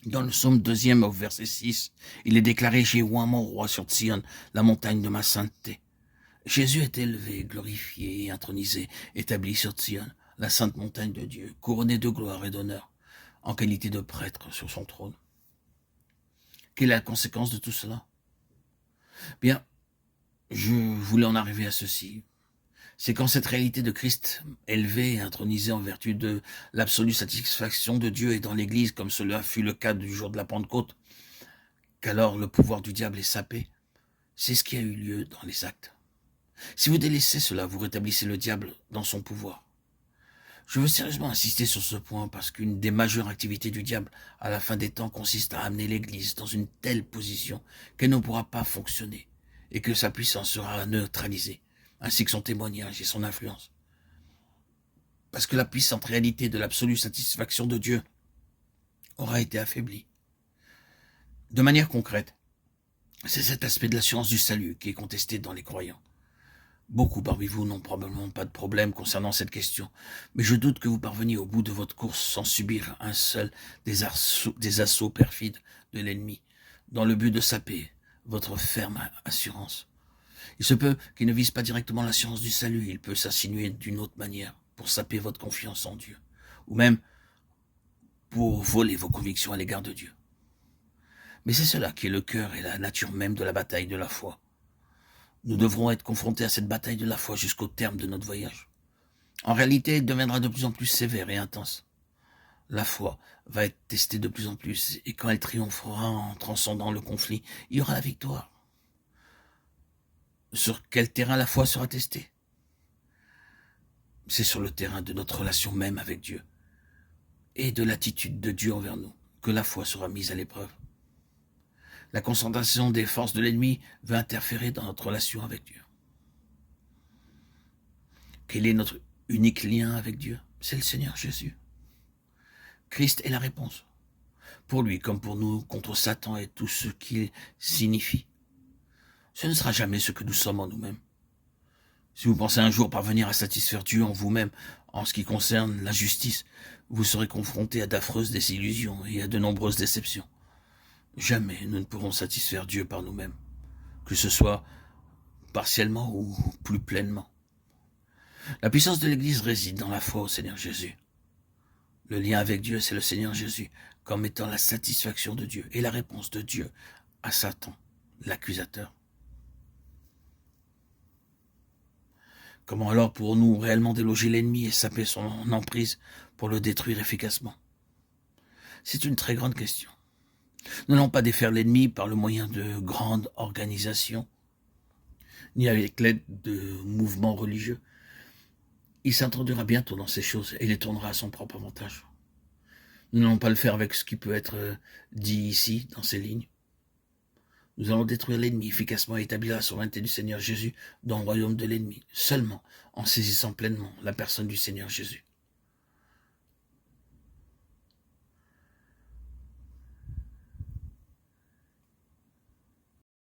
Dans le psaume 2 au verset 6, il est déclaré « J'ai oint mon roi sur Sion, la montagne de ma sainteté ». Jésus est élevé, glorifié et intronisé, établi sur Sion, la sainte montagne de Dieu, couronné de gloire et d'honneur, en qualité de prêtre sur son trône. Quelle est la conséquence de tout cela? Bien, je voulais en arriver à ceci. C'est quand cette réalité de Christ élevé et intronisé en vertu de l'absolue satisfaction de Dieu est dans l'Église, comme cela fut le cas du jour de la Pentecôte, qu'alors le pouvoir du diable est sapé. C'est ce qui a eu lieu dans les actes. Si vous délaissez cela, vous rétablissez le diable dans son pouvoir. Je veux sérieusement insister sur ce point parce qu'une des majeures activités du diable à la fin des temps consiste à amener l'Église dans une telle position qu'elle ne pourra pas fonctionner et que sa puissance sera neutralisée, ainsi que son témoignage et son influence. Parce que la puissante réalité de l'absolue satisfaction de Dieu aura été affaiblie. De manière concrète, c'est cet aspect de l'assurance du salut qui est contesté dans les croyants. Beaucoup parmi vous n'ont probablement pas de problème concernant cette question, mais je doute que vous parveniez au bout de votre course sans subir un seul des assauts perfides de l'ennemi, dans le but de saper votre ferme assurance. Il se peut qu'il ne vise pas directement l'assurance du salut, il peut s'insinuer d'une autre manière pour saper votre confiance en Dieu, ou même pour voler vos convictions à l'égard de Dieu. Mais c'est cela qui est le cœur et la nature même de la bataille de la foi. Nous devrons être confrontés à cette bataille de la foi jusqu'au terme de notre voyage. En réalité, elle deviendra de plus en plus sévère et intense. La foi va être testée de plus en plus, et quand elle triomphera en transcendant le conflit, il y aura la victoire. Sur quel terrain la foi sera testée? C'est sur le terrain de notre relation même avec Dieu, et de l'attitude de Dieu envers nous, que la foi sera mise à l'épreuve. La concentration des forces de l'ennemi veut interférer dans notre relation avec Dieu. Quel est notre unique lien avec Dieu? C'est le Seigneur Jésus. Christ est la réponse. Pour lui comme pour nous, contre Satan et tout ce qu'il signifie. Ce ne sera jamais ce que nous sommes en nous-mêmes. Si vous pensez un jour parvenir à satisfaire Dieu en vous-même, en ce qui concerne la justice, vous serez confronté à d'affreuses désillusions et à de nombreuses déceptions. Jamais nous ne pourrons satisfaire Dieu par nous-mêmes, que ce soit partiellement ou plus pleinement. La puissance de l'Église réside dans la foi au Seigneur Jésus. Le lien avec Dieu, c'est le Seigneur Jésus, comme étant la satisfaction de Dieu et la réponse de Dieu à Satan, l'accusateur. Comment alors pourrons-nous réellement déloger l'ennemi et saper son emprise pour le détruire efficacement? C'est une très grande question. Nous n'allons pas défaire l'ennemi par le moyen de grandes organisations, ni avec l'aide de mouvements religieux. Il s'introduira bientôt dans ces choses et les tournera à son propre avantage. Nous n'allons pas le faire avec ce qui peut être dit ici, dans ces lignes. Nous allons détruire l'ennemi efficacement et établir la souveraineté du Seigneur Jésus dans le royaume de l'ennemi, seulement en saisissant pleinement la personne du Seigneur Jésus.